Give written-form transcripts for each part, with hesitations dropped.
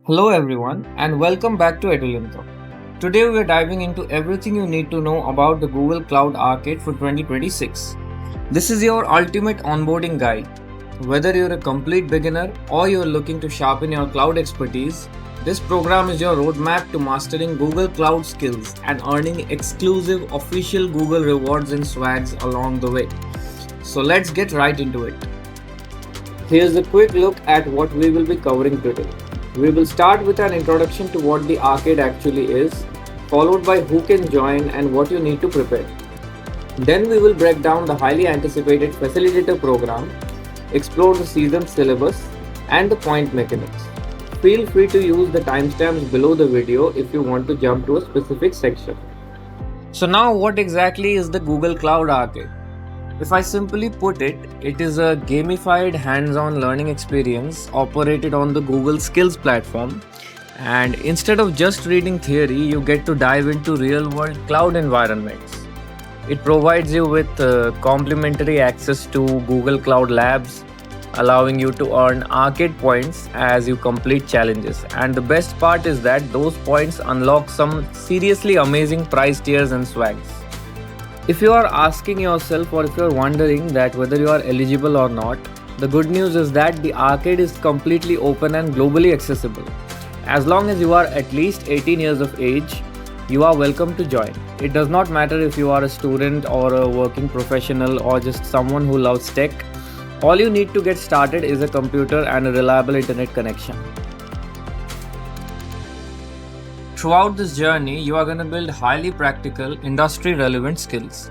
Hello everyone and welcome back to Edulinko. Today we are diving into everything you need to know about the Google Cloud Arcade for 2026. This is your ultimate onboarding guide. Whether you're a complete beginner or you're looking to sharpen your cloud expertise, this program is your roadmap to mastering Google Cloud skills and earning exclusive official Google rewards and swags along the way. So let's get right into it. Here's a quick look at what we will be covering today. We will start with an introduction to what the arcade actually is, followed by who can join and what you need to prepare. Then we will break down the highly anticipated Facilitator Program, explore the season syllabus, and the point mechanics. Feel free to use the timestamps below the video if you want to jump to a specific section. So now what exactly is the Google Cloud Arcade? If I simply put it, it is a gamified hands-on learning experience operated on the Google Skills platform, and instead of just reading theory, you get to dive into real-world cloud environments. It provides you with complimentary access to Google Cloud Labs, allowing you to earn arcade points as you complete challenges. And the best part is that those points unlock some seriously amazing prize tiers and swags. If you are asking yourself or if you are wondering that whether you are eligible or not, the good news is that the arcade is completely open and globally accessible. As long as you are at least 18 years of age, you are welcome to join. It does not matter if you are a student or a working professional or just someone who loves tech. All you need to get started is a computer and a reliable internet connection. Throughout this journey, you are going to build highly practical, industry-relevant skills.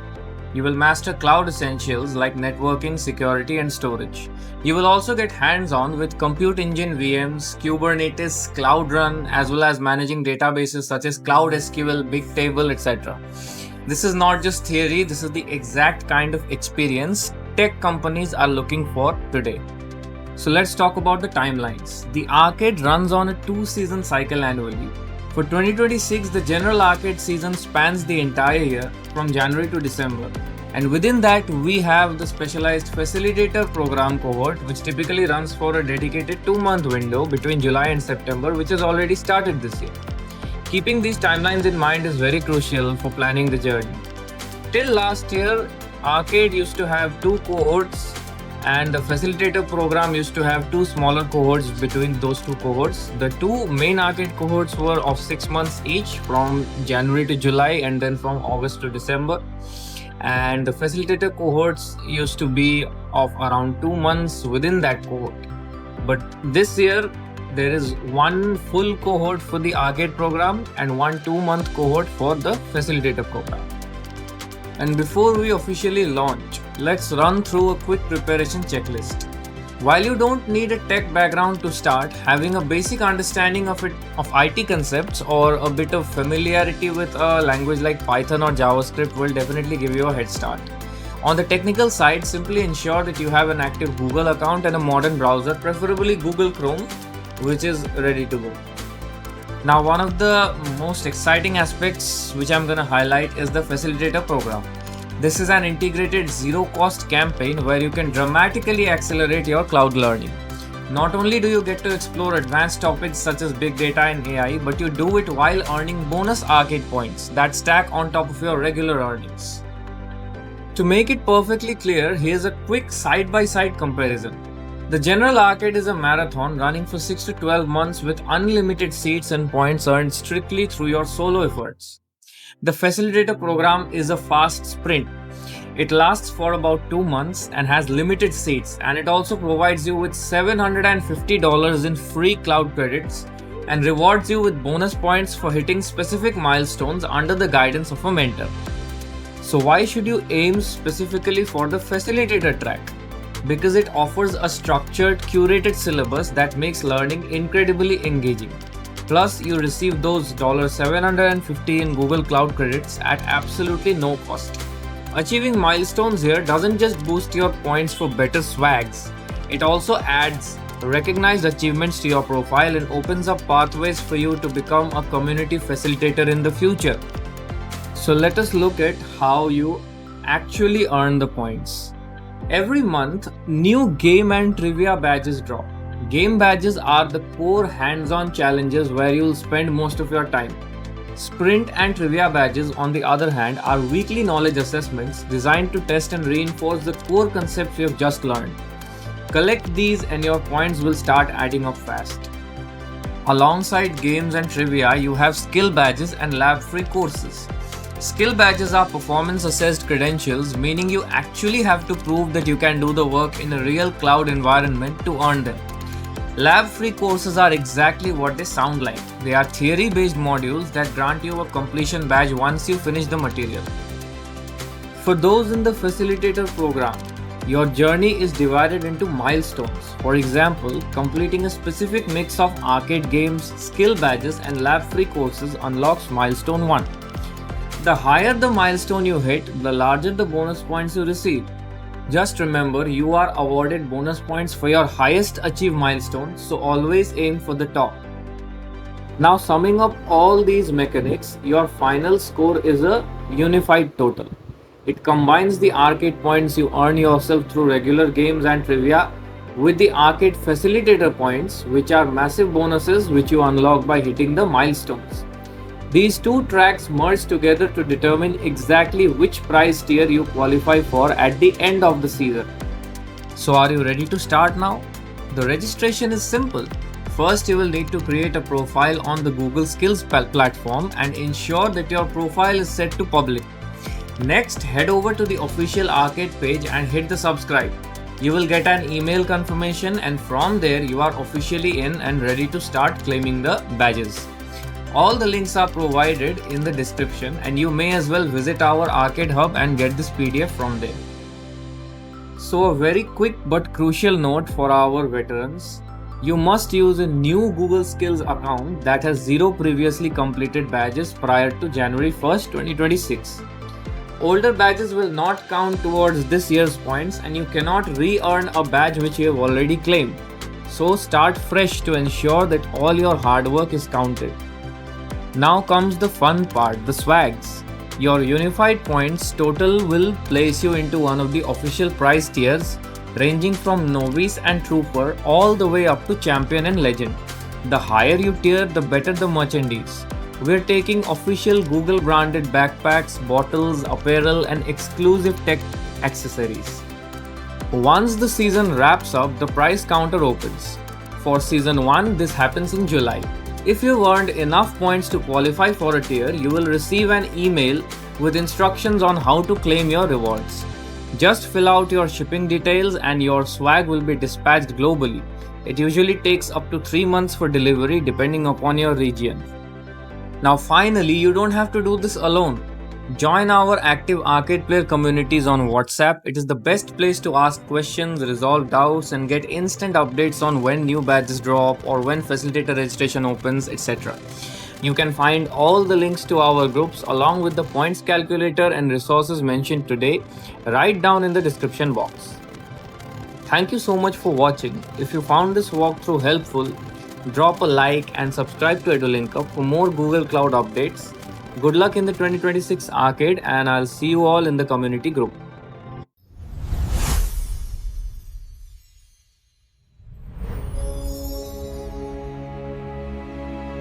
You will master cloud essentials like networking, security, and storage. You will also get hands-on with Compute Engine VMs, Kubernetes, Cloud Run, as well as managing databases such as Cloud SQL, Bigtable, etc. This is not just theory, this is the exact kind of experience tech companies are looking for today. So let's talk about the timelines. The arcade runs on a 2-season cycle annually. For 2026, the general arcade season spans the entire year from January to December, and within that we have the specialized Facilitator Program cohort, which typically runs for a dedicated 2-month window between July and September, which has already started this year. Keeping these timelines in mind is very crucial for planning the journey. Till last year, arcade used to have 2 cohorts, and the Facilitator Program used to have 2 smaller cohorts between those 2 cohorts. The 2 main arcade cohorts were of 6 months each, from January to July and then from August to December. And the Facilitator cohorts used to be of around 2 months within that cohort. But this year, there is 1 full cohort for the arcade program and 1 2-month cohort for the Facilitator Program. And before we officially launch, let's run through a quick preparation checklist. While you don't need a tech background to start, having a basic understanding of IT concepts or a bit of familiarity with a language like Python or JavaScript will definitely give you a head start. On the technical side, simply ensure that you have an active Google account and a modern browser, preferably Google Chrome, which is ready to go. Now, one of the most exciting aspects which I'm going to highlight is the Facilitator Program. This is an integrated zero-cost campaign where you can dramatically accelerate your cloud learning. Not only do you get to explore advanced topics such as big data and AI, but you do it while earning bonus arcade points that stack on top of your regular earnings. To make it perfectly clear, here's a quick side-by-side comparison. The general arcade is a marathon running for 6 to 12 months with unlimited seats and points earned strictly through your solo efforts. The Facilitator Program is a fast sprint. It lasts for about 2 months and has limited seats, and it also provides you with $750 in free cloud credits and rewards you with bonus points for hitting specific milestones under the guidance of a mentor. So why should you aim specifically for the Facilitator track? Because it offers a structured, curated syllabus that makes learning incredibly engaging. Plus, you receive those $750 in Google Cloud credits at absolutely no cost. Achieving milestones here doesn't just boost your points for better swags, it also adds recognized achievements to your profile and opens up pathways for you to become a community facilitator in the future. So let us look at how you actually earn the points. Every month, new game and trivia badges drop. Game badges are the core hands-on challenges where you'll spend most of your time. Sprint and trivia badges, on the other hand, are weekly knowledge assessments designed to test and reinforce the core concepts you've just learned. Collect these and your points will start adding up fast. Alongside games and trivia, you have skill badges and lab-free courses. Skill badges are performance-assessed credentials, meaning you actually have to prove that you can do the work in a real cloud environment to earn them. Lab-free courses are exactly what they sound like. They are theory-based modules that grant you a completion badge once you finish the material. For those in the Facilitator program, your journey is divided into milestones. For example, completing a specific mix of arcade games, skill badges, and lab-free courses unlocks milestone 1. The higher the milestone you hit, the larger the bonus points you receive. Just remember, you are awarded bonus points for your highest achieved milestone, so always aim for the top. Now, summing up all these mechanics, your final score is a unified total. It combines the arcade points you earn yourself through regular games and trivia with the arcade facilitator points, which are massive bonuses which you unlock by hitting the milestones. These two tracks merge together to determine exactly which prize tier you qualify for at the end of the season. So are you ready to start now? The registration is simple. First, you will need to create a profile on the Google Skills platform and ensure that your profile is set to public. Next, head over to the official arcade page and hit the subscribe. You will get an email confirmation, and from there you are officially in and ready to start claiming the badges. All the links are provided in the description, and you may as well visit our arcade hub and get this PDF from there. So a very quick but crucial note for our veterans. You must use a new Google Skills account that has 0 previously completed badges prior to January 1st, 2026. Older badges will not count towards this year's points, and you cannot re-earn a badge which you have already claimed. So start fresh to ensure that all your hard work is counted. Now comes the fun part, the swags. Your unified points total will place you into one of the official prize tiers, ranging from novice and trooper all the way up to champion and legend. The higher you tier, the better the merchandise. We're taking official Google branded backpacks, bottles, apparel, and exclusive tech accessories. Once the season wraps up, the prize counter opens. For season 1, this happens in July. If you've earned enough points to qualify for a tier, you will receive an email with instructions on how to claim your rewards. Just fill out your shipping details and your swag will be dispatched globally. It usually takes up to 3 months for delivery depending upon your region. Now finally, you don't have to do this alone. Join our active arcade player communities on WhatsApp. It is the best place to ask questions, resolve doubts, and get instant updates on when new badges drop or when facilitator registration opens, etc. You can find all the links to our groups along with the points calculator and resources mentioned today right down in the description box. Thank you so much for watching. If you found this walkthrough helpful, drop a like and subscribe to EduLinkUp for more Google Cloud updates. Good luck in the 2026 arcade, and I'll see you all in the community group.